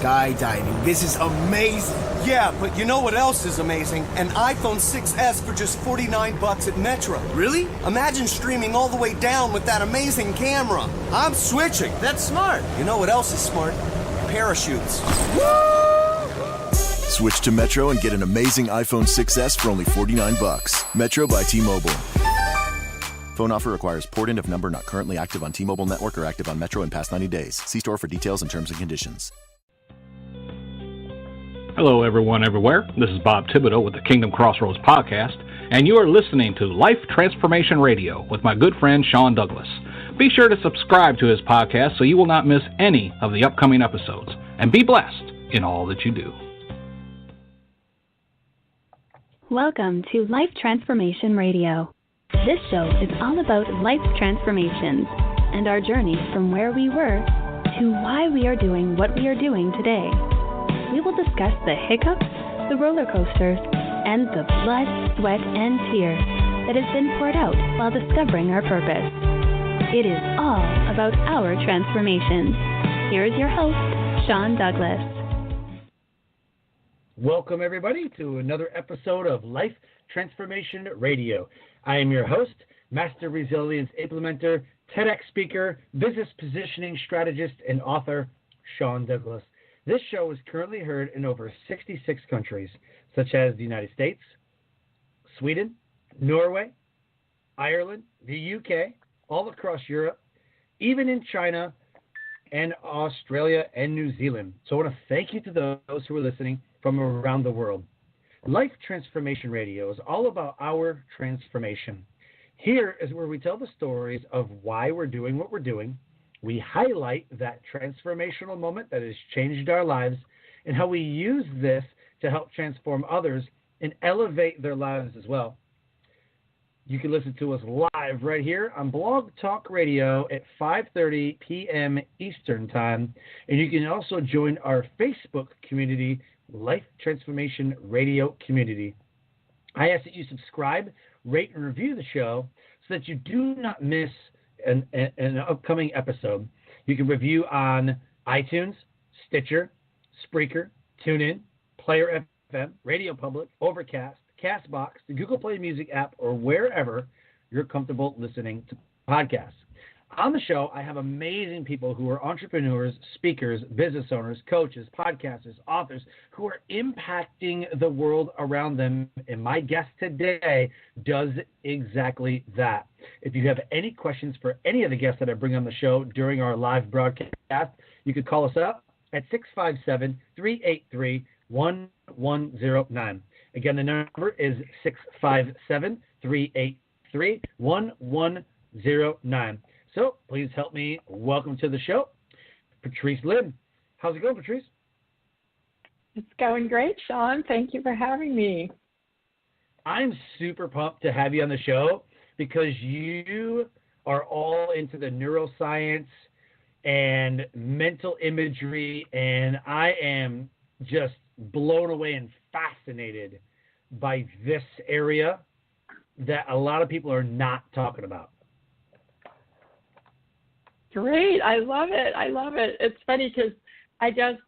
skydiving. This is amazing. Yeah, but you know what else is amazing? An iPhone 6S for just $49 at Metro. Really? Imagine streaming all the way down with that amazing camera. I'm switching. That's smart. You know what else is smart? Parachutes. Switch to Metro and get an amazing iPhone 6S for only $49. Metro by T-Mobile. Phone offer requires port-in of number not currently active on T-Mobile network or active on Metro in past 90 days. See store for details and terms and conditions. Hello, everyone, everywhere. This is Bob Thibodeau with the Kingdom Crossroads podcast, and you are listening to Life Transformation Radio with my good friend Sean Douglas. Be sure to subscribe to his podcast so you will not miss any of the upcoming episodes, and be blessed in all that you do. Welcome to Life Transformation Radio. This show is all about life transformations and our journey from where we were to why we are doing what we are doing today. We will discuss the hiccups, the roller coasters, and the blood, sweat, and tears that has been poured out while discovering our purpose. It is all about our transformations. Here is your host, Sean Douglas. Welcome, everybody, to another episode of Life Transformation Radio. I am your host, Master Resilience Implementer, TEDx speaker, business positioning strategist, and author, Sean Douglas. This show is currently heard in over 66 countries, such as the United States, Sweden, Norway, Ireland, the UK, all across Europe, even in China, and Australia and New Zealand. So I want to thank you to those who are listening from around the world. Life Transformation Radio is all about our transformation. Here is where we tell the stories of why we're doing what we're doing. We highlight that transformational moment that has changed our lives and how we use this to help transform others and elevate their lives as well. You can listen to us live right here on Blog Talk Radio at 5:30 p.m. Eastern Time. And you can also join our Facebook community, Life Transformation Radio Community. I ask that you subscribe, rate, and review the show so that you do not miss an upcoming episode. You can review on iTunes, Stitcher, Spreaker, TuneIn, Player FM, Radio Public, Overcast, CastBox, the Google Play Music app, or wherever you're comfortable listening to podcasts. On the show, I have amazing people who are entrepreneurs, speakers, business owners, coaches, podcasters, authors who are impacting the world around them. And my guest today does exactly that. If you have any questions for any of the guests that I bring on the show during our live broadcast, you could call us up at 657-383-1109. Again, the number is 657-383-1109. So please help me welcome to the show, Patrice Lynn. How's it going, Patrice? It's going great, Sean. Thank you for having me. I'm super pumped to have you on the show because you are all into the neuroscience and mental imagery, and I am just blown away and fascinated by this area that a lot of people are not talking about. Great. I love it. I love it. It's funny because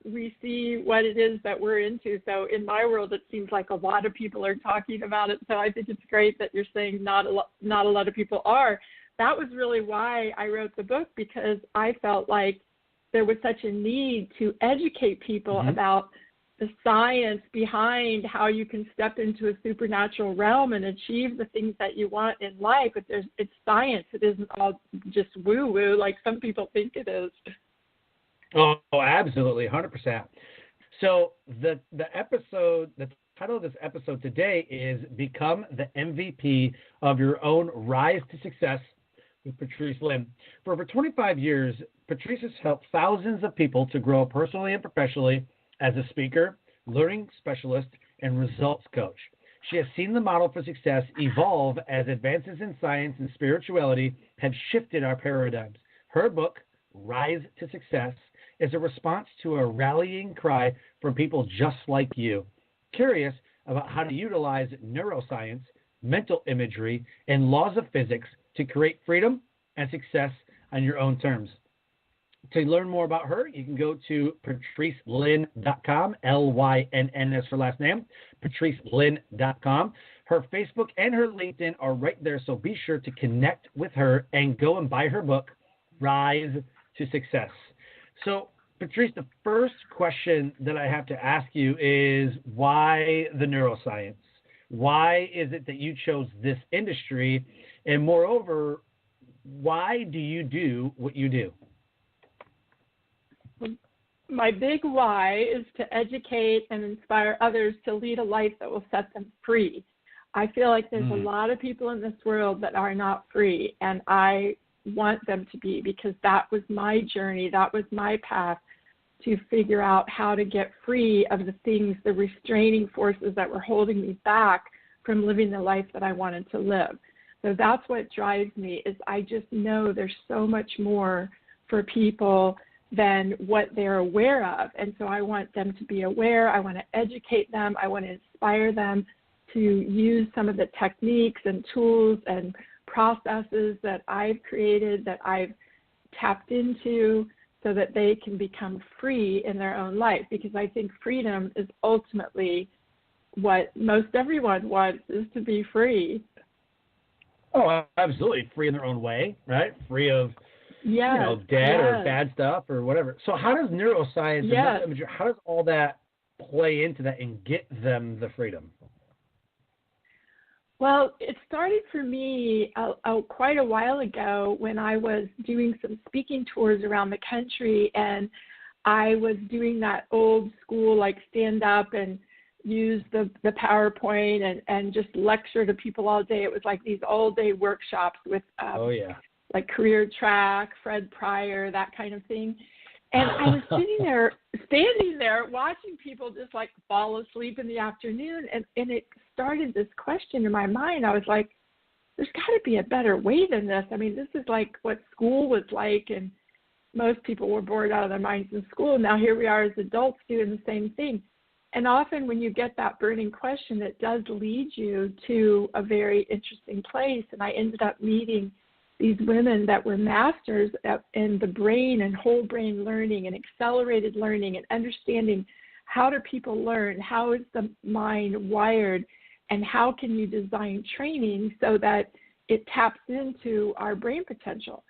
we see what it is that we're into. So in my world, it seems like a lot of people are talking about it. So I think it's great that you're saying not a lot of people are. That was really why I wrote the book, because I felt like there was such a need to educate people about the science behind how you can step into a supernatural realm and achieve the things that you want in life. But it's science. It isn't all just woo-woo like some people think it is. Oh, absolutely, 100%. So the title of this episode today is Become the MVP of Your Own Rise to Success with Patrice Lynn. For over 25 years, Patrice has helped thousands of people to grow personally and professionally as a speaker, learning specialist, and results coach. She has seen the model for success evolve as advances in science and spirituality have shifted our paradigms. Her book, Rise to Success, is a response to a rallying cry from people just like you, curious about how to utilize neuroscience, mental imagery, and laws of physics to create freedom and success on your own terms. to learn more about her, you can go to patricelynn.com, Lynn is her last name, patricelynn.com. Her Facebook and her LinkedIn are right there, so be sure to connect with her and go and buy her book, Rise to Success. So, Patrice, the first question that I have to ask you is, why the neuroscience? Why is it that you chose this industry? And moreover, why do you do what you do? My big why is to educate and inspire others to lead a life that will set them free. I feel like there's a lot of people in this world that are not free, and I want them to be, because that was my journey, that was my path to figure out how to get free of the things, the restraining forces that were holding me back from living the life that I wanted to live. So that's what drives me, is I just know there's so much more for people than what they're aware of. And so I want them to be aware. I want to educate them. I want to inspire them to use some of the techniques and tools and processes that I've created, that I've tapped into, so that they can become free in their own life. Because I think freedom is ultimately what most everyone wants, is to be free. Oh, absolutely. Free in their own way, right? Free of debt or bad stuff or whatever. So how does neuroscience and imagery, how does all that play into that and get them the freedom? Well, it started for me quite a while ago when I was doing some speaking tours around the country, and I was doing that old school, like, stand up and use the PowerPoint and just lecture to people all day. It was like these all-day workshops with like Career Track, Fred Pryor, that kind of thing. And I was standing there, watching people just like fall asleep in the afternoon. And it started this question in my mind. I was like, there's got to be a better way than this. I mean, this is like what school was like. And most people were bored out of their minds in school. Now here we are as adults doing the same thing. And often when you get that burning question, it does lead you to a very interesting place. And I ended up meeting these women that were masters in the brain and whole brain learning and accelerated learning and understanding how do people learn, how is the mind wired, and how can you design training so that it taps into our brain potential.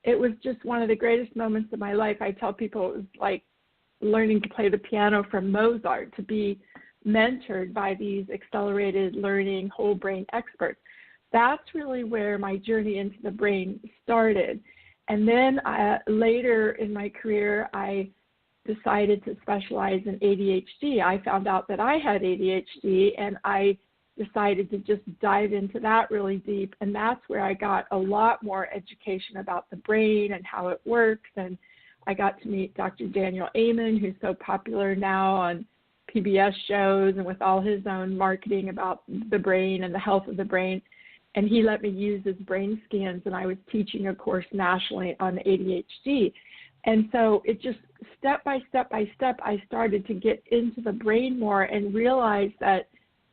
It was just one of the greatest moments of my life. I tell people it was like learning to play the piano from Mozart, to be mentored by these accelerated learning whole brain experts. That's really where my journey into the brain started. And then later in my career, I decided to specialize in ADHD. I found out that I had ADHD, and I decided to just dive into that really deep. And that's where I got a lot more education about the brain and how it works. And I got to meet Dr. Daniel Amen, who's so popular now on PBS shows and with all his own marketing about the brain and the health of the brain. And he let me use his brain scans, and I was teaching a course nationally on ADHD. And so it just step by step, I started to get into the brain more and realize that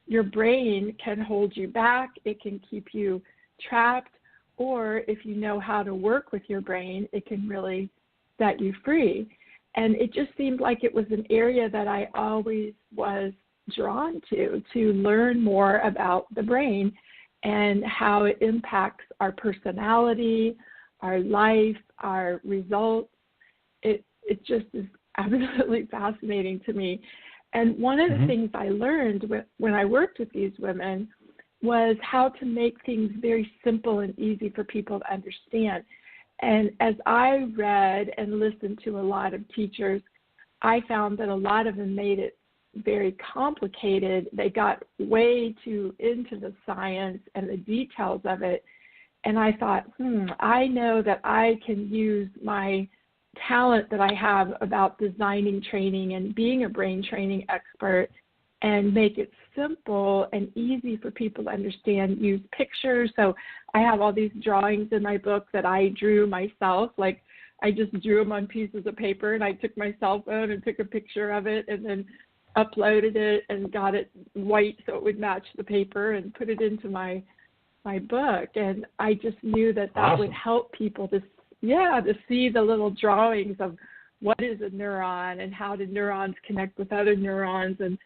your brain can hold you back, it can keep you trapped, or if you know how to work with your brain, it can really set you free. And it just seemed like it was an area that I always was drawn to learn more about the brain and how it impacts our personality, our life, our results. It just is absolutely fascinating to me. And one of the things I learned when I worked with these women was how to make things very simple and easy for people to understand. And as I read and listened to a lot of teachers, I found that a lot of them made it very complicated. They got way too into the science and the details of it. And I thought, I know that I can use my talent that I have about designing training and being a brain training expert and make it simple and easy for people to understand, use pictures. So I have all these drawings in my book that I drew myself. Like I just drew them on pieces of paper, and I took my cell phone and took a picture of it and then uploaded it and got it white so it would match the paper and put it into my book. And I just knew that Awesome. would help people to to see the little drawings of what is a neuron and how do neurons connect with other neurons. And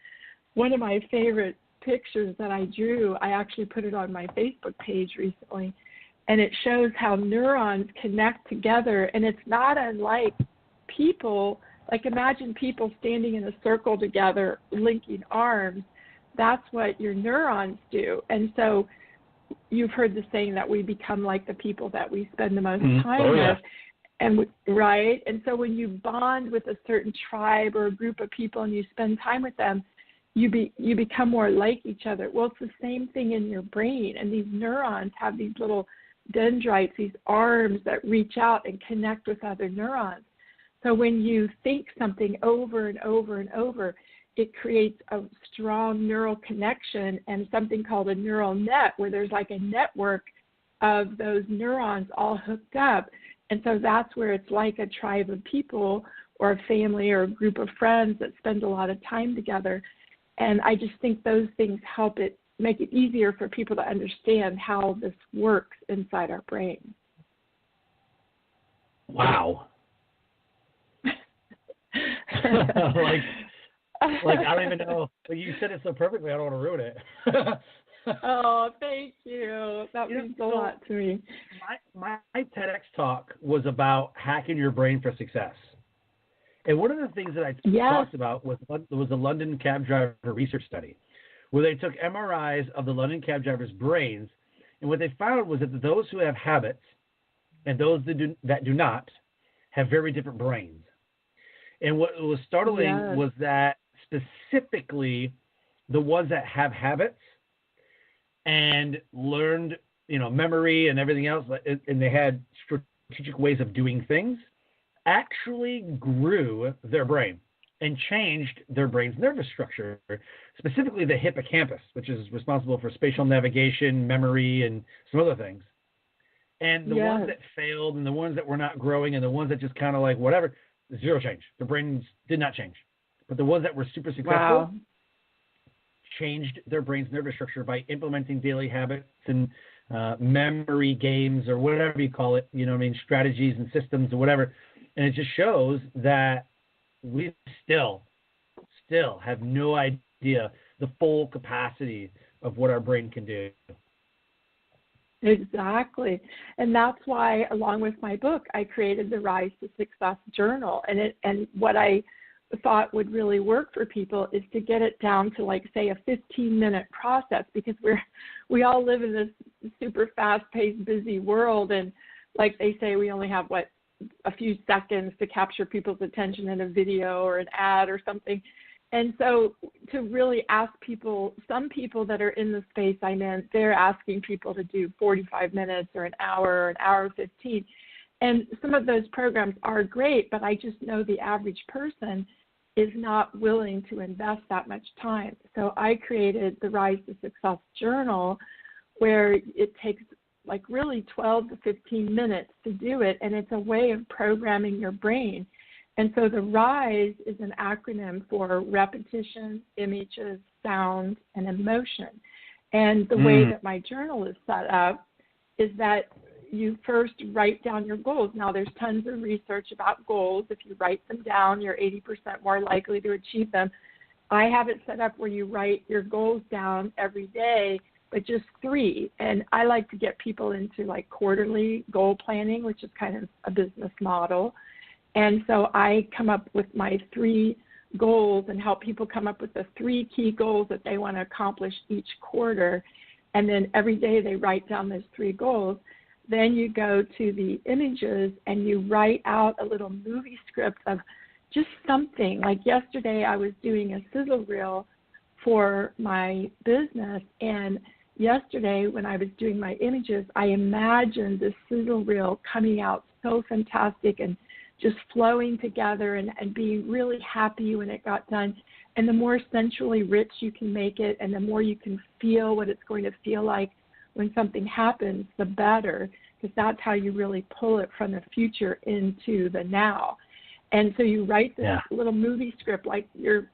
one of my favorite pictures that I drew, I actually put it on my Facebook page recently, and it shows how neurons connect together, and it's not unlike people. Like, imagine people standing in a circle together, linking arms. That's what your neurons do. And so you've heard the saying that we become like the people that we spend the most time with. And right? And so when you bond with a certain tribe or a group of people and you spend time with them, you become more like each other. Well, it's the same thing in your brain. And these neurons have these little dendrites, these arms that reach out and connect with other neurons. So when you think something over and over and over, it creates a strong neural connection and something called a neural net, where there's like a network of those neurons all hooked up. And so that's where it's like a tribe of people or a family or a group of friends that spend a lot of time together. And I just think those things help it make it easier for people to understand how this works inside our brain. Wow. like I don't even know. But you said it so perfectly. I don't want to ruin it. Oh, thank you. That means a lot to me. My TEDx talk was about hacking your brain for success. And one of the things that I talked about was a London cab driver research study, where they took MRIs of the London cab drivers' brains, and what they found was that those who have habits and those that do not have very different brains. And what was startling was that specifically the ones that have habits and learned, memory and everything else, and they had strategic ways of doing things, actually grew their brain and changed their brain's nervous structure, specifically the hippocampus, which is responsible for spatial navigation, memory, and some other things. And the ones that failed and the ones that were not growing and the ones that just kind of like whatever, zero change. Their brains did not change. But the ones that were super successful changed their brain's nervous structure by implementing daily habits and memory games or whatever you call it, strategies and systems or whatever. And it just shows that we still have no idea the full capacity of what our brain can do. Exactly. And that's why, along with my book, I created the Rise to Success Journal. And what I thought would really work for people is to get it down to, like, say, a 15-minute process, because we all live in this super fast-paced, busy world. And like they say, we only have, a few seconds to capture people's attention in a video or an ad or something. And so to really ask people, some people that are in the space I'm in, they're asking people to do 45 minutes or an hour 15. And some of those programs are great, but I just know the average person is not willing to invest that much time. So I created the Rise to Success Journal, where it takes really 12 to 15 minutes to do it, and it's a way of programming your brain. And so the RISE is an acronym for repetition, images, sound, and emotion. And the way that my journal is set up is that you first write down your goals. Now, there's tons of research about goals. If you write them down, you're 80% more likely to achieve them. I have it set up where you write your goals down every day, but just 3. And I like to get people into quarterly goal planning, which is kind of a business model. And so I come up with my 3 goals and help people come up with the 3 key goals that they want to accomplish each quarter. And then every day they write down those 3 goals. Then you go to the images and you write out a little movie script of just something. Like yesterday I was doing a sizzle reel for my business, and yesterday when I was doing my images, I imagined this sizzle reel coming out so fantastic and just flowing together and being really happy when it got done. And the more sensually rich you can make it and the more you can feel what it's going to feel like when something happens, the better, because that's how you really pull it from the future into the now. And so you write this little movie script like you're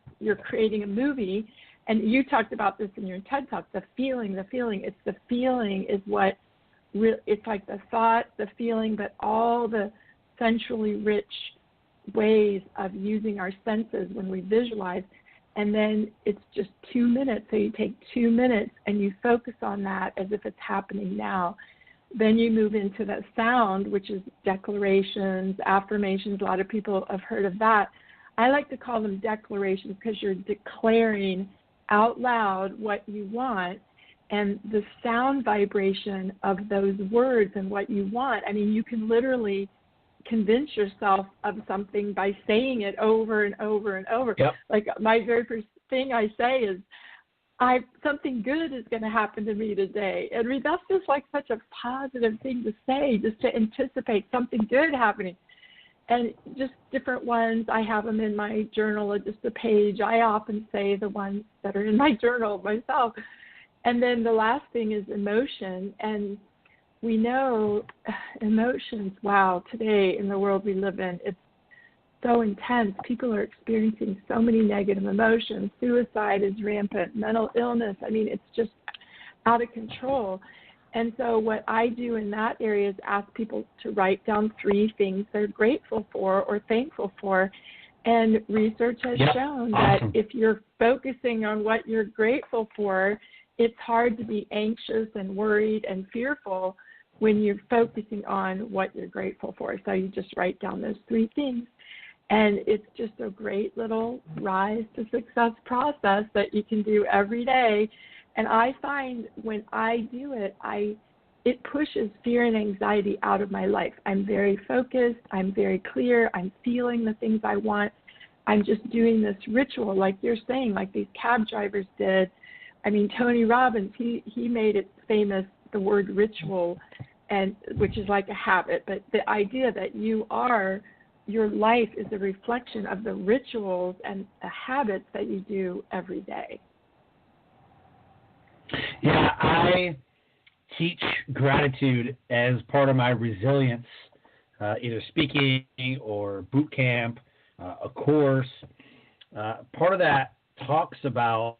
creating a movie. And you talked about this in your TED Talk, the feeling. It's the feeling is what it's like the thought, the feeling, but all the sensually rich ways of using our senses when we visualize. And then it's just 2 minutes. So you take 2 minutes and you focus on that as if it's happening now. Then you move into the sound, which is declarations, affirmations. A lot of people have heard of that. I like to call them declarations because you're declaring out loud what you want, and the sound vibration of those words and what you want. I mean, you can literally convince yourself of something by saying it over and over and over. Yep. Like my very first thing I say is, something good is going to happen to me today. And I mean, that's just like such a positive thing to say, just to anticipate something good happening. And just different ones, I have them in my journal, just a page. I often say the ones that are in my journal myself. And then the last thing is emotion. And we know emotions, wow, today in the world we live in, it's so intense. People are experiencing so many negative emotions. Suicide is rampant, mental illness. I mean, it's just out of control. And so what I do in that area is ask people to write down 3 things they're grateful for or thankful for. And research has shown that if you're focusing on what you're grateful for, it's hard to be anxious and worried and fearful when you're focusing on what you're grateful for. So you just write down those 3 things. And it's just a great little rise to success process that you can do every day. And I find when I do it, it pushes fear and anxiety out of my life. I'm very focused. I'm very clear. I'm feeling the things I want. I'm just doing this ritual, like you're saying, like these cab drivers did. I mean, Tony Robbins, he made it famous, the word ritual, and which is like a habit. But the idea that your life is a reflection of the rituals and the habits that you do every day. Yeah, I teach gratitude as part of my resilience, either speaking or boot camp, a course. Part of that talks about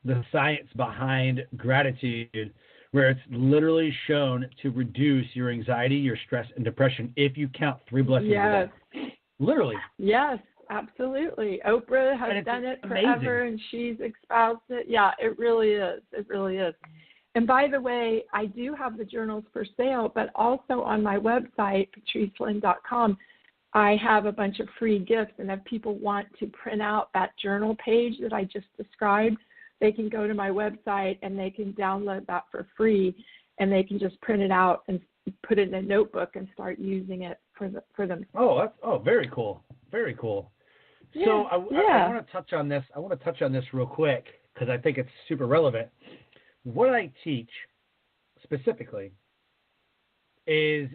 the science behind gratitude, where it's literally shown to reduce your anxiety, your stress, and depression if you count 3 blessings a day. Literally. Yes, absolutely. Oprah has done it forever, and she's espoused it. Yeah, it really is. It really is. And by the way, I do have the journals for sale, but also on my website, patricelynn.com, I have a bunch of free gifts. And if people want to print out that journal page that I just described, they can go to my website and they can download that for free, and they can just print it out and put it in a notebook and start using it for them. Oh, very cool. Very cool. Yeah, so I want to touch on this. I want to touch on this real quick because I think it's super relevant. What I teach specifically is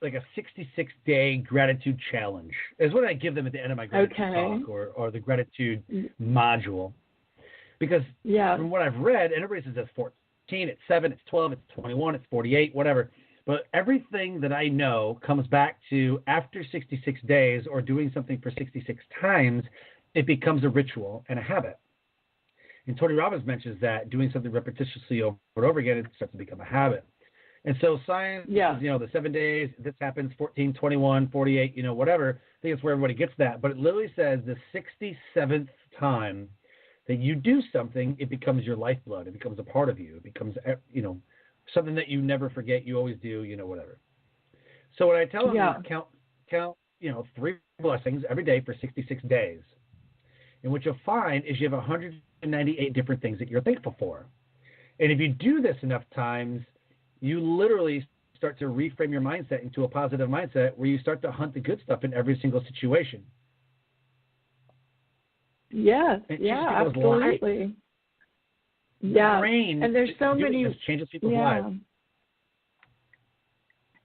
like a 66-day gratitude challenge. Is what I give them at the end of my gratitude talk or the gratitude module. Because from what I've read, and everybody says it's 14, it's 7, it's 12, it's 21, it's 48, whatever. But everything that I know comes back to after 66 days or doing something for 66 times, it becomes a ritual and a habit. And Tony Robbins mentions that doing something repetitiously over and over again, it starts to become a habit. And so science is, the 7 days, this happens, 14, 21, 48, whatever. I think it's where everybody gets that. But it literally says the 67th time that you do something, it becomes your lifeblood. It becomes a part of you. It becomes, something that you never forget. You always do, whatever. So what I tell them is count, 3 blessings every day for 66 days. And what you'll find is you have 198 different things that you're thankful for. And if you do this enough times, you literally start to reframe your mindset into a positive mindset where you start to hunt the good stuff in every single situation. Yes, absolutely. Yeah, brain, and there's so many changes people's lives.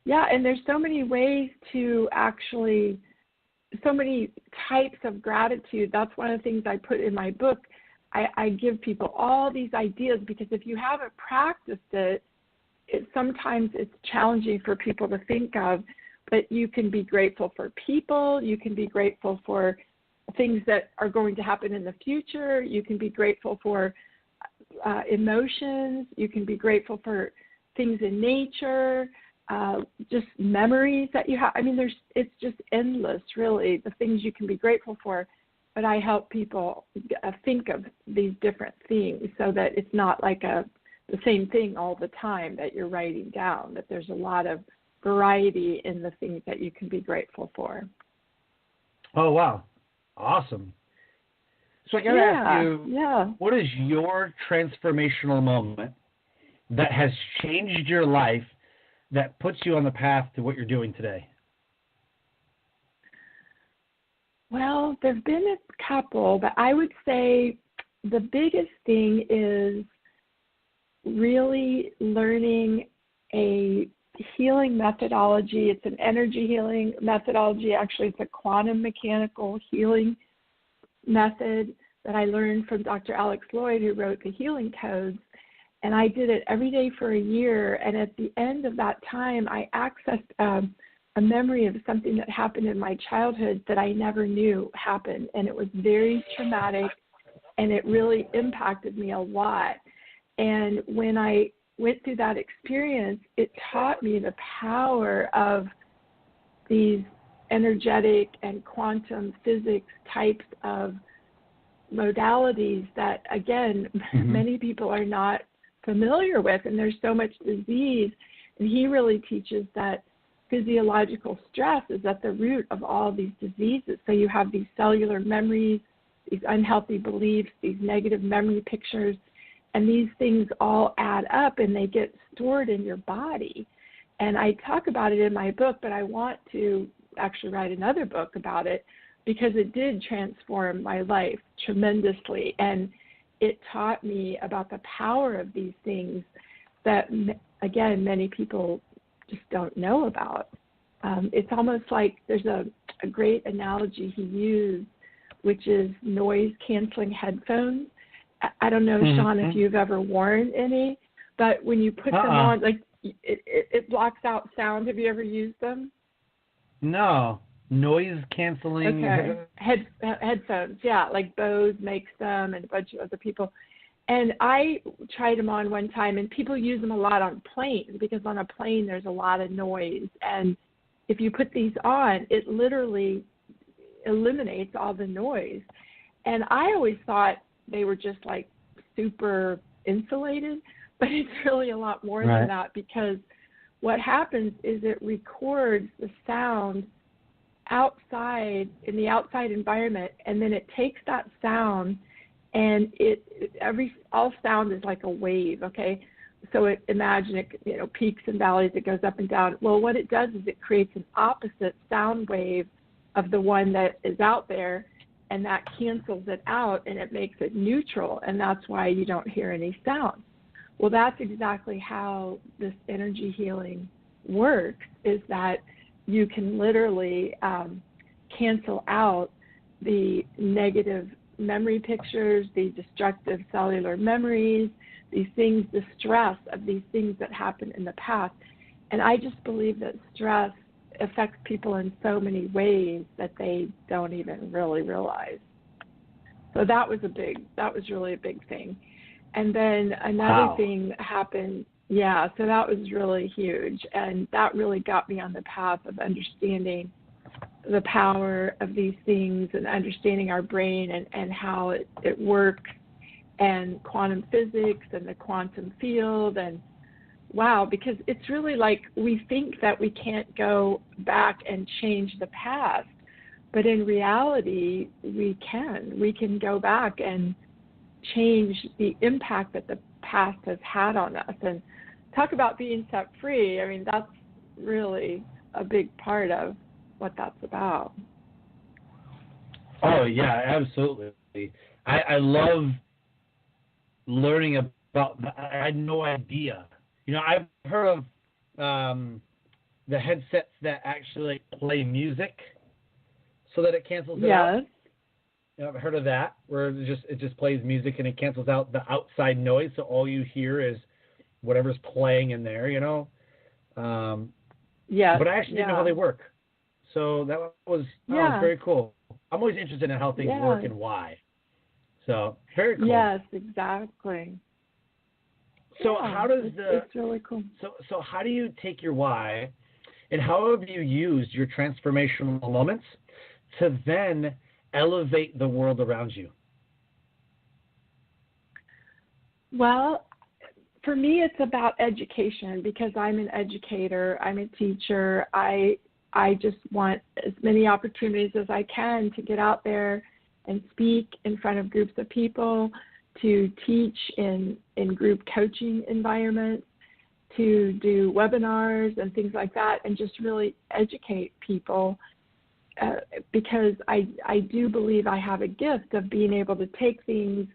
Yeah, and there's so many ways to actually, so many types of gratitude. That's one of the things I put in my book. I give people all these ideas because if you haven't practiced it, sometimes it's challenging for people to think of. But you can be grateful for people. You can be grateful for things that are going to happen in the future. You can be grateful for emotions. You can be grateful for things in nature, just memories that you have. I mean, it's just endless, really, the things you can be grateful for. But I help people think of these different things so that it's not like the same thing all the time that you're writing down, that there's a lot of variety in the things that you can be grateful for. Oh, wow. Awesome. So I got to ask you, what is your transformational moment that has changed your life that puts you on the path to what you're doing today? Well, there have been a couple, but I would say the biggest thing is really learning a healing methodology. It's an energy healing methodology. Actually, it's a quantum mechanical healing method that I learned from Dr. Alex Lloyd, who wrote the Healing Codes. And I did it every day for a year. And at the end of that time, I accessed a memory of something that happened in my childhood that I never knew happened. And it was very traumatic, and it really impacted me a lot. And when I went through that experience, it taught me the power of these energetic and quantum physics types of modalities that, again, many people are not familiar with, and there's so much disease. And he really teaches that physiological stress is at the root of all these diseases. So you have these cellular memories, these unhealthy beliefs, these negative memory pictures, and these things all add up and they get stored in your body. And I talk about it in my book, but I want to actually write another book about it because it did transform my life tremendously. And it taught me about the power of these things that, again, many people just don't know about. It's almost like there's a great analogy he used, which is noise-canceling headphones. I don't know, Sean, if you've ever worn any, but when you put them on, like it blocks out sound. Have you ever used them? No. Noise-canceling headphones, yeah, like Bose makes them and a bunch of other people. And I tried them on one time, and people use them a lot on planes because on a plane there's a lot of noise. And if you put these on, it literally eliminates all the noise. And I always thought they were just like super insulated, but it's really a lot more than that, because what happens is it records the sound outside in the outside environment, and then it takes that sound and all sound is like a wave, okay? So imagine it, peaks and valleys, it goes up and down. Well, what it does is it creates an opposite sound wave of the one that is out there, and that cancels it out and it makes it neutral, and that's why you don't hear any sound. Well, that's exactly how this energy healing works, is that you can literally cancel out the negative memory pictures, the destructive cellular memories, these things, the stress of these things that happened in the past. And I just believe that stress affects people in so many ways that they don't even really realize. So that was really a big thing. And then another thing happened. Yeah, so that was really huge. And that really got me on the path of understanding the power of these things and understanding our brain and how it works, and quantum physics and the quantum field. And wow, because it's really like we think that we can't go back and change the past, but in reality, we can. We can go back and change the impact that the past has had on us. And talk about being set free. I mean, that's really a big part of what that's about. Oh, yeah, absolutely. I love learning about that. I had no idea. I've heard of the headsets that actually play music so that it cancels it out. I've heard of that, where it just plays music and it cancels out the outside noise, so all you hear is whatever's playing in there, But I actually didn't know how they work. So that was very cool. I'm always interested in how things work and why. So very cool. Yes, exactly. So Yeah, how does it's really cool. So how do you take your why, and how have you used your transformational moments to then elevate the world around you? Well, for me, it's about education because I'm an educator. I'm a teacher. I just want as many opportunities as I can to get out there and speak in front of groups of people, to teach in group coaching environments, to do webinars and things like that, and just really educate people because I do believe I have a gift of being able to take things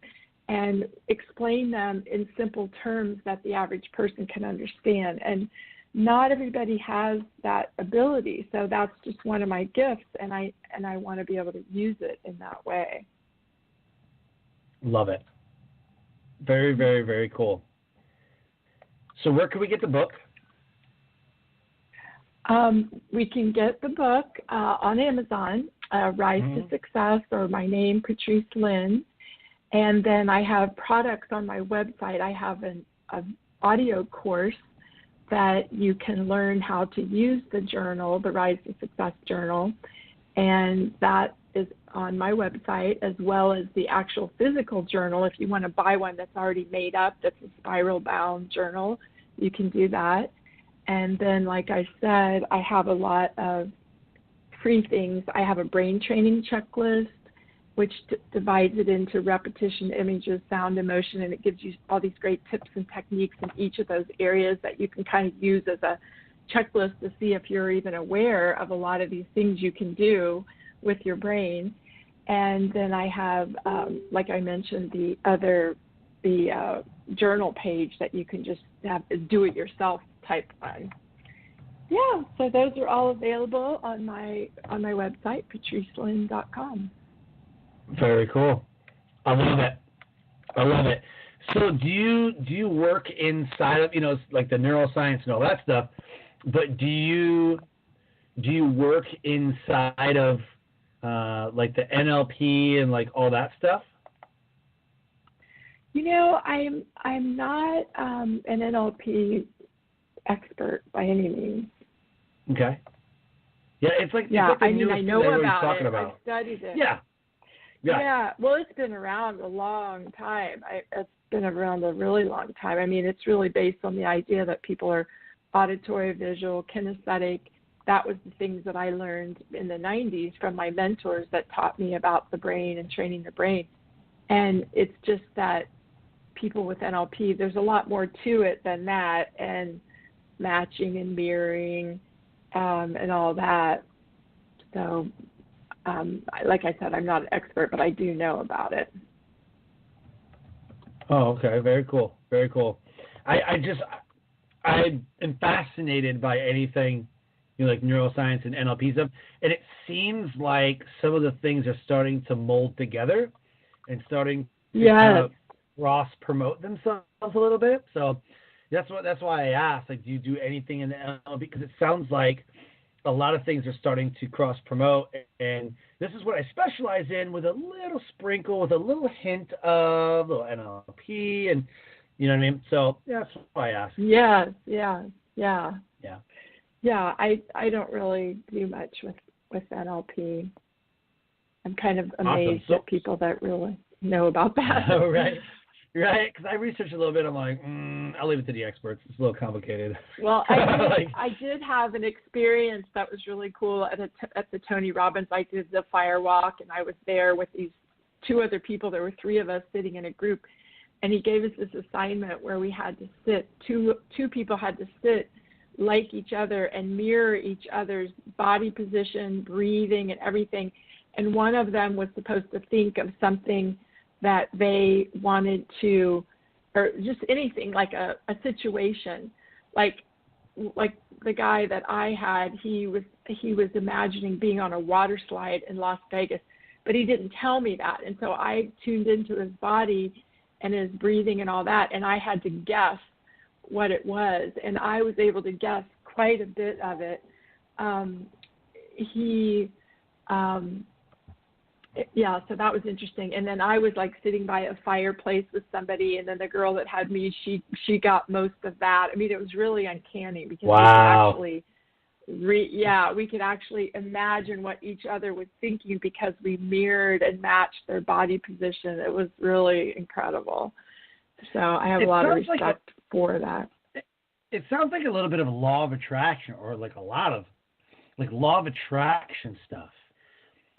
and explain them in simple terms that the average person can understand. And not everybody has that ability. So that's just one of my gifts, and I want to be able to use it in that way. Love it. Very, very, very cool. So where can we get the book? We can get the book on Amazon, Rise to Success, or my name, Patrice Lynn. And then I have products on my website. I have an audio course that you can learn how to use the journal, the Rise to Success journal, and that is on my website, as well as the actual physical journal. If you want to buy one that's already made up, that's a spiral-bound journal, you can do that. And then, like I said, I have a lot of free things. I have a brain training checklist, which divides it into repetition, images, sound, emotion, and it gives you all these great tips and techniques in each of those areas that you can kind of use as a checklist to see if you're even aware of a lot of these things you can do with your brain. And then I have, like I mentioned, the journal page that you can just have a do-it-yourself type one. Yeah, so those are all available on my website, patricelynn.com. Very cool. I love it. So do you work inside of, like the neuroscience and all that stuff, but do you work inside of like the NLP and like all that stuff? I'm not an NLP expert by any means. Okay. Yeah, it's like I know about it. I've studied it. Yeah. Well, it's been around a long time. It's been around a really long time. I mean, it's really based on the idea that people are auditory, visual, kinesthetic. That was the things that I learned in the 90s from my mentors that taught me about the brain and training the brain. And it's just that people with NLP, there's a lot more to it than that, and matching and mirroring and all that. So, like I said, I'm not an expert, but I do know about it. Oh, okay. Very cool. Very cool. I am fascinated by anything, like neuroscience and NLP stuff. And it seems like some of the things are starting to mold together and starting to cross-promote themselves a little bit. So that's why I asked, like, do you do anything in the NLP? Because it sounds like a lot of things are starting to cross-promote, and this is what I specialize in, with a little sprinkle, with a little hint of little NLP, and you know what I mean? So that's why I asked. Yeah. I don't really do much with NLP. I'm kind of amazed at people that really know about that. Oh, right. Right, because I researched a little bit. I'm like, I'll leave it to the experts. It's a little complicated. Well, I did have an experience that was really cool at the Tony Robbins. I did the fire walk, and I was there with these two other people. There were three of us sitting in a group, and he gave us this assignment where we had to sit. Two people had to sit like each other and mirror each other's body position, breathing, and everything. And one of them was supposed to think of something that they wanted to, or just anything, like a situation, like the guy that I had, he was imagining being on a water slide in Las Vegas, but he didn't tell me that. And so I tuned into his body and his breathing and all that, and I had to guess what it was, and I was able to guess quite a bit Yeah, so that was interesting. And then I was like sitting by a fireplace with somebody, and then the girl that had me, she got most of that. I mean, it was really uncanny because Wow. we could actually imagine what each other was thinking because we mirrored and matched their body position. It was really incredible. So I have a lot of respect for that. It sounds like a little bit of a law of attraction, or like a lot of like law of attraction stuff.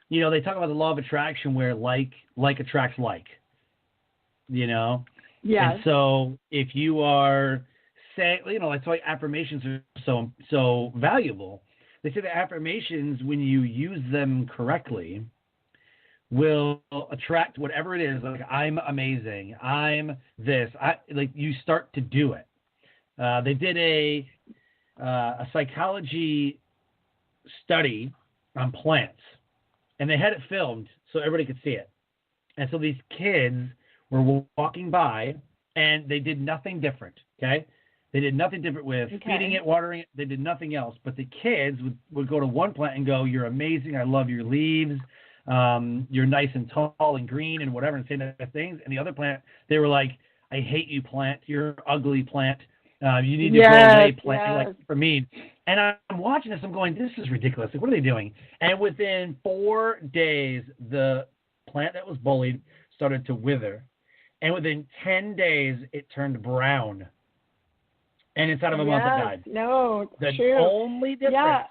You know, they talk about the law of attraction where like attracts like, you know? Yes. And so if you are saying, you know, that's why affirmations are so valuable. They say that affirmations, when you use them correctly, will attract whatever it is. Like, I'm amazing. I'm this. Like, you start to do it. They did a psychology study on plants, and they had it filmed so everybody could see it. And so these kids were walking by, and they did nothing different, okay? They did nothing different with feeding it, watering it. They did nothing else. But the kids would go to one plant and go, "You're amazing. I love your leaves. You're nice and tall and green," and whatever, and say nice things. And the other plant, they were like, "I hate you, plant. You're an ugly plant. You need to go away, plant. You're like for me." And I'm watching this. I'm going, "This is ridiculous. Like, what are they doing?" And within 4 days, the plant that was bullied started to wither. And within 10 days, it turned brown. And inside of a month, it died. No, the true. only difference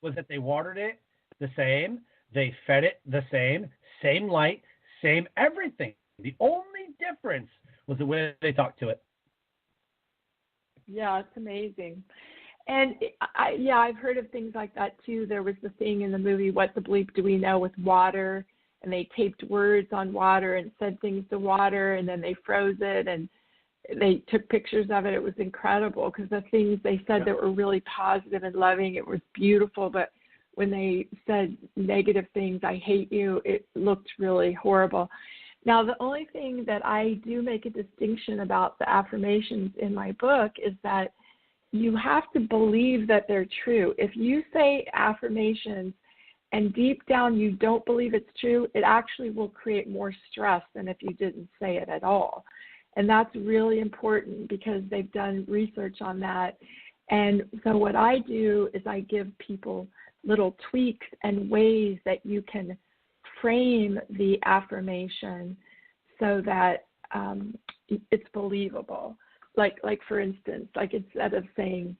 was that they watered it the same, they fed it the same light, same everything. The only difference was the way they talked to it. Yeah, it's amazing. And I've heard of things like that too. There was the thing in the movie, What the Bleep Do We Know, with water, and they taped words on water and said things to water, and then they froze it and they took pictures of it. It was incredible because the things they said that were really positive and loving, it was beautiful. But when they said negative things, "I hate you," it looked really horrible. Now, the only thing that I do make a distinction about the affirmations in my book is that you have to believe that they're true. If you say affirmations and deep down you don't believe it's true, it actually will create more stress than if you didn't say it at all. And that's really important because they've done research on that. And so what I do is I give people little tweaks and ways that you can frame the affirmation so that it's believable. Like for instance, like instead of saying,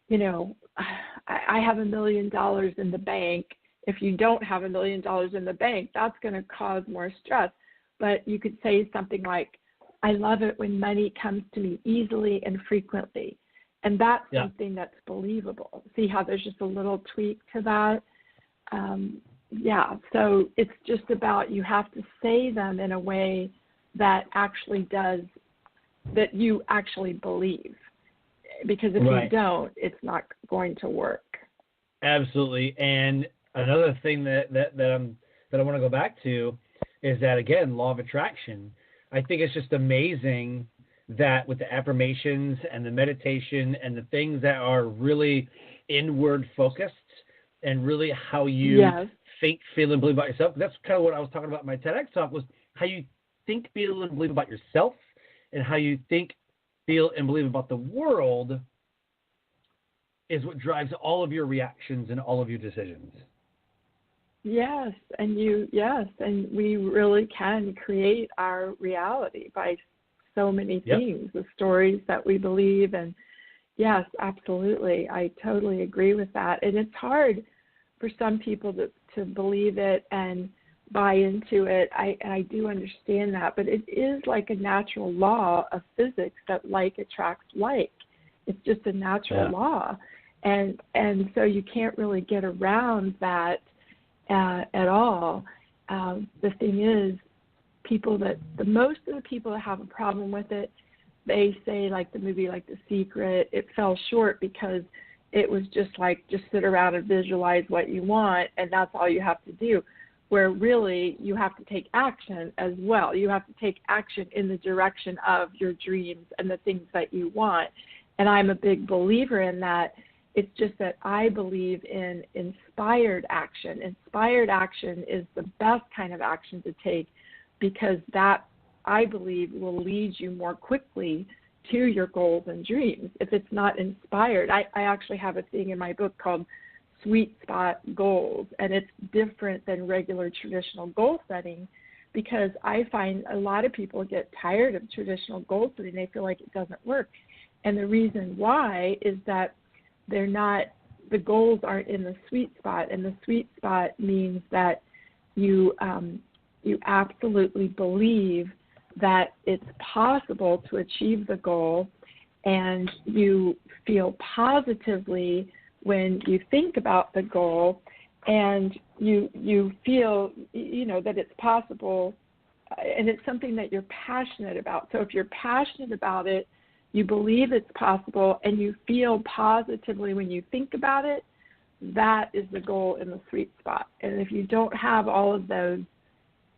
you know, "I have $1 million in the bank." If you don't have $1 million in the bank, that's going to cause more stress. But you could say something like, "I love it when money comes to me easily and frequently." And that's something that's believable. See how there's just a little tweak to that? So it's just about, you have to say them in a way that actually does, that you actually believe. Because if you don't, it's not going to work. Absolutely. And another thing that I want to go back to is that, again, law of attraction. I think it's just amazing that with the affirmations and the meditation and the things that are really inward focused and really how you think, feel, and believe about yourself. That's kind of what I was talking about in my TEDx talk, was how you think, feel, and believe about yourself, and how you think, feel, and believe about the world is what drives all of your reactions and all of your decisions. Yes, and we really can create our reality by so many things, the stories that we believe. And yes, absolutely, I totally agree with that. And it's hard for some people to believe it and buy into it. I do understand that, but it is like a natural law of physics that like attracts like. It's just a natural law, and so you can't really get around that at all. The thing is, most of the people that have a problem with it, they say, like the movie, like The Secret, it fell short because it was just sit around and visualize what you want, and that's all you have to do. Where really you have to take action as well. You have to take action in the direction of your dreams and the things that you want. And I'm a big believer in that. It's just that I believe in inspired action. Inspired action is the best kind of action to take because that, I believe, will lead you more quickly to your goals and dreams. If it's not inspired, I actually have a thing in my book called Sweet Spot Goals, and it's different than regular traditional goal setting because I find a lot of people get tired of traditional goal setting. They feel like it doesn't work. And the reason why is that the goals aren't in the sweet spot, and the sweet spot means that you absolutely believe that it's possible to achieve the goal, and you feel positively when you think about the goal, and you feel, that it's possible, and it's something that you're passionate about. So if you're passionate about it, you believe it's possible, and you feel positively when you think about it, that is the goal in the sweet spot. And if you don't have all of those,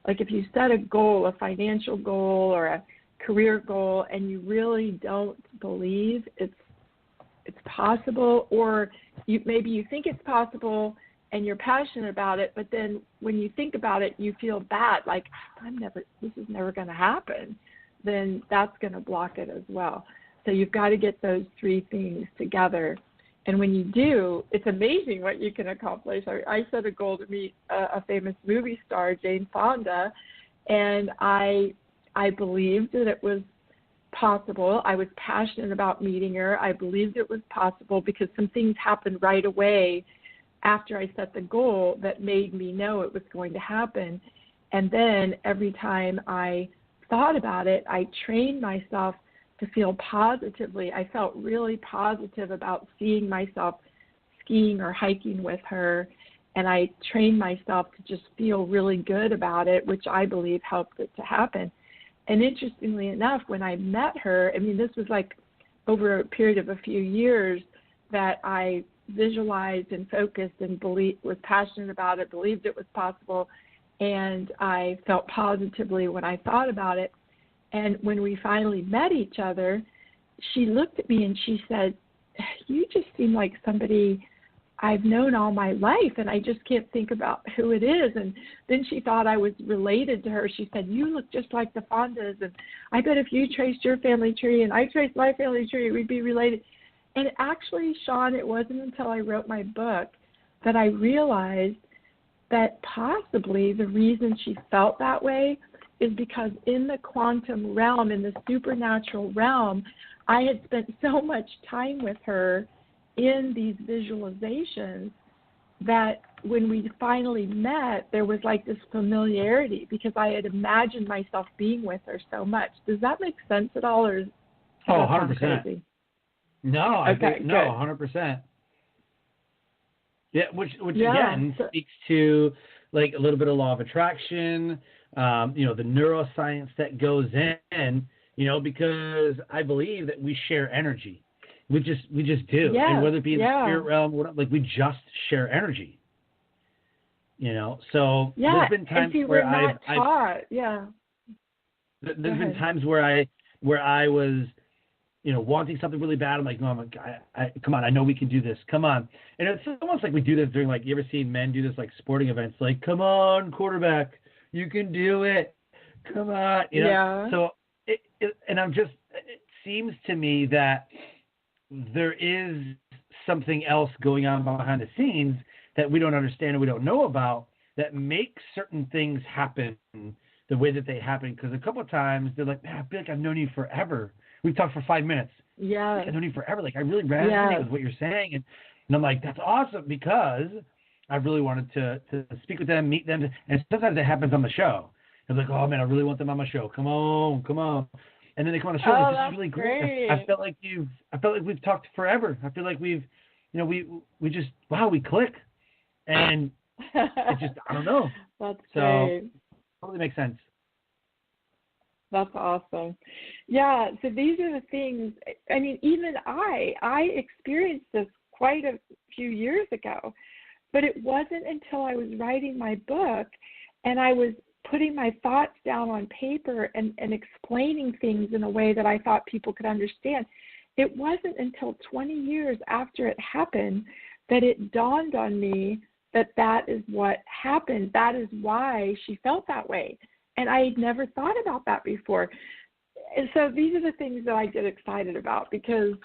like if you set a goal, a financial goal or a career goal, and you really don't believe it's possible, or maybe you think it's possible and you're passionate about it, but then when you think about it, you feel bad, like this is never going to happen, then that's going to block it as well. So you've got to get those three things together. And when you do, it's amazing what you can accomplish. I set a goal to meet a famous movie star, Jane Fonda, and I believed that it was possible. I was passionate about meeting her. I believed it was possible because some things happened right away after I set the goal that made me know it was going to happen. And then every time I thought about it, I trained myself to feel positively. I felt really positive about seeing myself skiing or hiking with her, and I trained myself to just feel really good about it, which I believe helped it to happen. And interestingly enough, when I met her, this was like over a period of a few years that I visualized and focused and was passionate about it, believed it was possible, and I felt positively when I thought about it. And when we finally met each other, she looked at me and she said, "You just seem like somebody I've known all my life, and I just can't think about who it is." And then she thought I was related to her. She said, "You look just like the Fondas, and I bet if you traced your family tree and I traced my family tree, we'd be related." And actually, Sean, it wasn't until I wrote my book that I realized that possibly the reason she felt that way is because in the quantum realm, in the supernatural realm, I had spent so much time with her in these visualizations that when we finally met, there was like this familiarity because I had imagined myself being with her so much. Does that make sense at all? Or 100%. No, okay, no, 100%. Yeah, which again speaks to like a little bit of law of attraction, the neuroscience that goes in, because I believe that we share energy. We just do. Yeah, and whether it be in the spirit realm, we just share energy. So there's been times where I've there's been times where I was, wanting something really bad. I'm like, no, come on, I know we can do this. Come on. And it's almost like we do this during, you ever seen men do this, sporting events? Like, come on, quarterback, you can do it. Come on. Yeah. So, it seems to me that there is something else going on behind the scenes that we don't understand and we don't know about that makes certain things happen the way that they happen. Because a couple of times they're like, man, I feel like I've known you forever. We've talked for 5 minutes. Yeah. I've known you forever. I really resonate with what you're saying. And I'm like, that's awesome because I really wanted to speak with them, meet them. And sometimes it happens on the show. I'm like, oh, man, I really want them on my show. Come on. And then they come on the show. Oh, this is really great. I felt like we've talked forever. I feel like we just, we click. And it just, I don't know. That's So great. totally makes sense. That's awesome. Yeah, so these are the things, even I experienced this quite a few years ago, but it wasn't until I was writing my book and I was putting my thoughts down on paper and explaining things in a way that I thought people could understand. it wasn't until 20 years after it happened that it dawned on me that that is what happened. That is why she felt that way. And I had never thought about that before. And so these are the things that I get excited about, because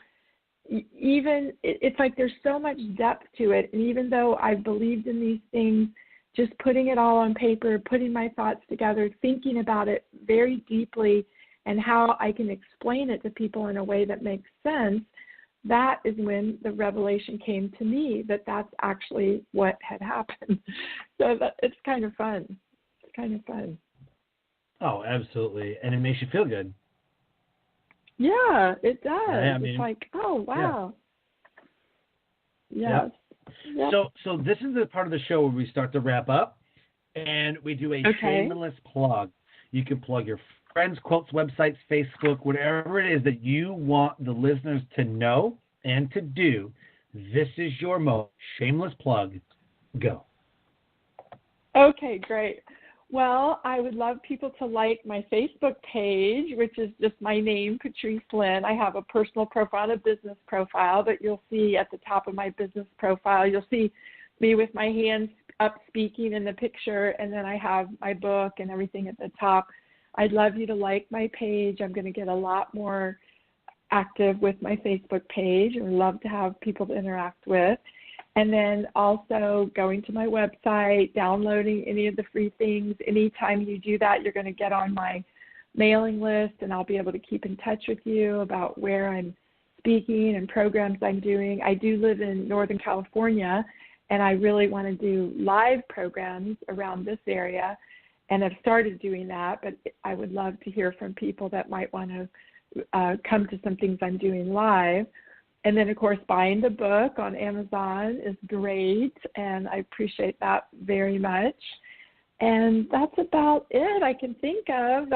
even it's like there's so much depth to it. And even though I've believed in these things, just putting it all on paper, putting my thoughts together, thinking about it very deeply and how I can explain it to people in a way that makes sense, that is when the revelation came to me that that's actually what had happened. So that, it's kind of fun. It's kind of fun. Oh, absolutely. And it makes you feel good. Yeah, it does. I mean, it's like, oh, wow. Yeah. Yes. Yep. So this is the part of the show where we start to wrap up, and we do a shameless plug. You can plug your friends, quotes, websites, Facebook, whatever it is that you want the listeners to know and to do. This is your moment. Shameless plug. Go. Okay, great. Well, I would love people to like my Facebook page, which is just my name, Patrice Lynn. I have a personal profile and a business profile, but you'll see at the top of my business profile, you'll see me with my hands up speaking in the picture, and then I have my book and everything at the top. I'd love you to like my page. I'm going to get a lot more active with my Facebook page and love to have people to interact with. And then also going to my website, downloading any of the free things. Anytime you do that, you're going to get on my mailing list, and I'll be able to keep in touch with you about where I'm speaking and programs I'm doing. I do live in Northern California, and I really want to do live programs around this area, and I've started doing that, but I would love to hear from people that might want to come to some things I'm doing live. And then, of course, buying the book on Amazon is great, and I appreciate that very much. And that's about it I can think of.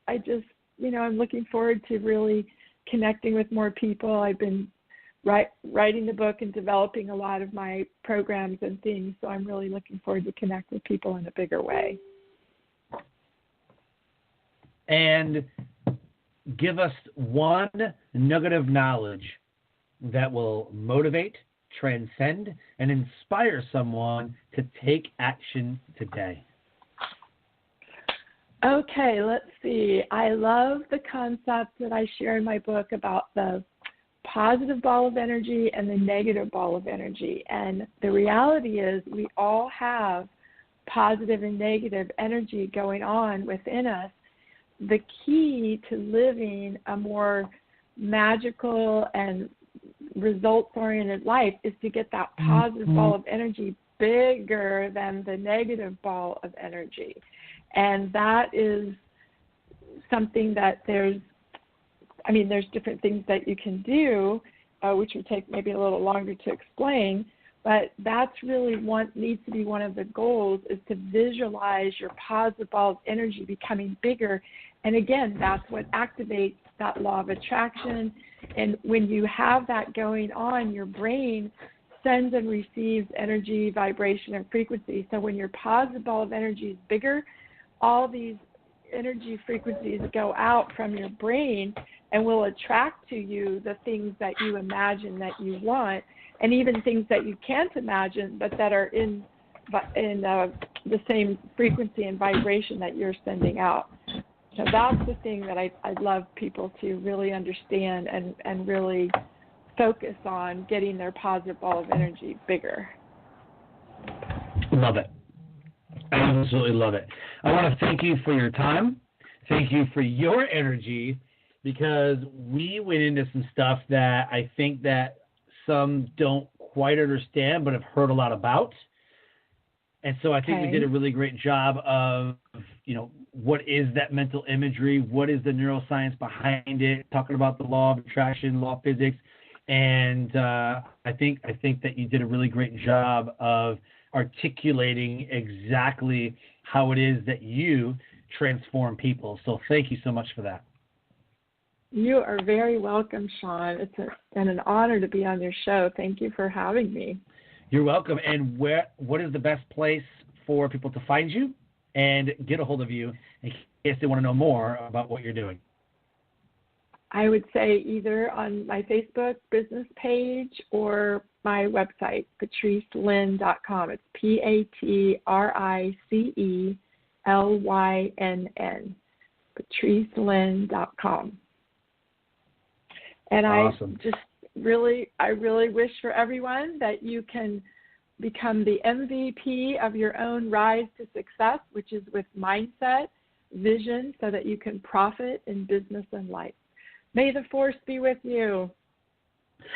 I just, I'm looking forward to really connecting with more people. I've been writing the book and developing a lot of my programs and things, so I'm really looking forward to connect with people in a bigger way. And give us one nugget of knowledge that will motivate, transcend, and inspire someone to take action today. Okay, let's see. I love the concept that I share in my book about the positive ball of energy and the negative ball of energy. And the reality is we all have positive and negative energy going on within us. The key to living a more magical and results-oriented life is to get that positive ball of energy bigger than the negative ball of energy. And that is something that there's different things that you can do, which would take maybe a little longer to explain, but that's really needs to be one of the goals, is to visualize your positive ball of energy becoming bigger. And again, that's what activates that law of attraction. And when you have that going on, your brain sends and receives energy, vibration, and frequency. So when your positive ball of energy is bigger, all these energy frequencies go out from your brain and will attract to you the things that you imagine that you want, and even things that you can't imagine but that are in the same frequency and vibration that you're sending out. So that's the thing that I'd love people to really understand and really focus on, getting their positive ball of energy bigger. Love it. I absolutely love it. I want to thank you for your time. Thank you for your energy, because we went into some stuff that I think that some don't quite understand but have heard a lot about. And so I think we did a really great job of, what is that mental imagery? What is the neuroscience behind it? Talking about the law of attraction, law of physics. And I think that you did a really great job of articulating exactly how it is that you transform people. So thank you so much for that. You are very welcome, Sean. It's been an honor to be on your show. Thank you for having me. You're welcome. And what is the best place for people to find you and get a hold of you in case they want to know more about what you're doing? I would say either on my Facebook business page or my website, patricelynn.com. It's PatriceLynn, patricelynn.com. And awesome. I really wish for everyone that you can become the MVP of your own rise to success, which is with mindset, vision, so that you can profit in business and life. May the force be with you.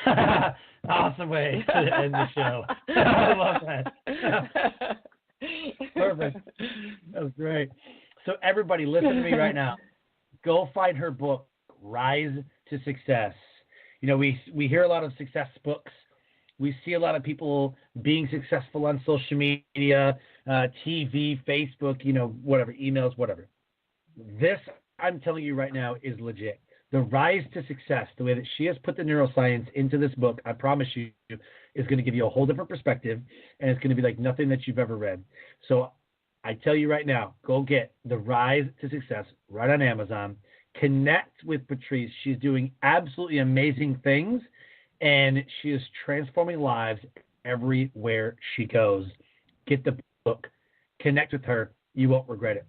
Awesome way to end the show. I love that. Perfect. That was great. So everybody, listen to me right now. Go find her book, Rise to Success. You know, we hear a lot of success books. We see a lot of people being successful on social media, TV, Facebook, whatever, emails, whatever. This, I'm telling you right now, is legit. The Rise to Success, the way that she has put the neuroscience into this book, I promise you, is going to give you a whole different perspective, and it's going to be like nothing that you've ever read. So I tell you right now, go get The Rise to Success right on Amazon. Connect with Patrice. She's doing absolutely amazing things, and she is transforming lives everywhere she goes. Get the book. Connect with her. You won't regret it.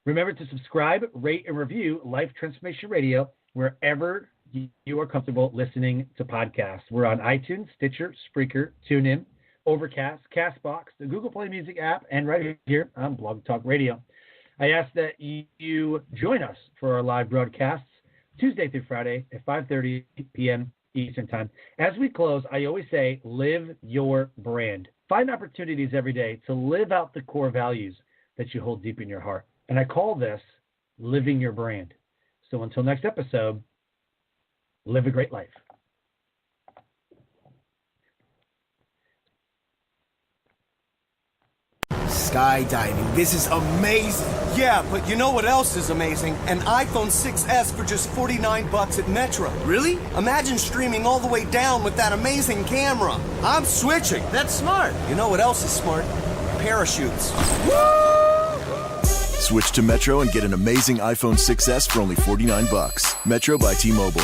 Remember to subscribe, rate, and review Life Transformation Radio wherever you are comfortable listening to podcasts. We're on iTunes, Stitcher, Spreaker, TuneIn, Overcast, CastBox, the Google Play Music app, and right here on Blog Talk Radio. I ask that you join us for our live broadcasts Tuesday through Friday at 5:30 p.m. Eastern Time. As we close, I always say, live your brand. Find opportunities every day to live out the core values that you hold deep in your heart. And I call this living your brand. So until next episode, live a great life. Skydiving. This is amazing. Yeah, but you know what else is amazing? An iPhone 6S for just $49 at Metro. Really? Imagine streaming all the way down with that amazing camera. I'm switching. That's smart. You know what else is smart? Parachutes. Switch to Metro and get an amazing iPhone 6S for only $49. Metro by T-Mobile.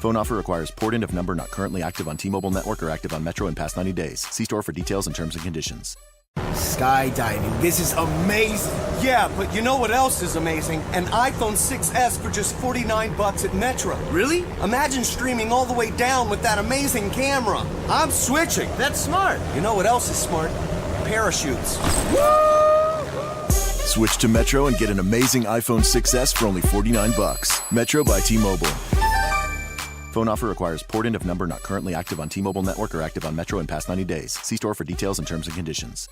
Phone offer requires port-in of number not currently active on T-Mobile network or active on Metro in past 90 days. See store for details and terms and conditions. Skydiving. This is amazing. Yeah, but you know what else is amazing? An iPhone 6S for just $49 at Metro. Really? Imagine streaming all the way down with that amazing camera. I'm switching. That's smart. You know what else is smart? Parachutes. Switch to Metro and get an amazing iPhone 6S for only $49. Metro by T-Mobile. Phone offer requires port-in of number not currently active on T-Mobile network or active on Metro in past 90 days. See store for details and terms and conditions.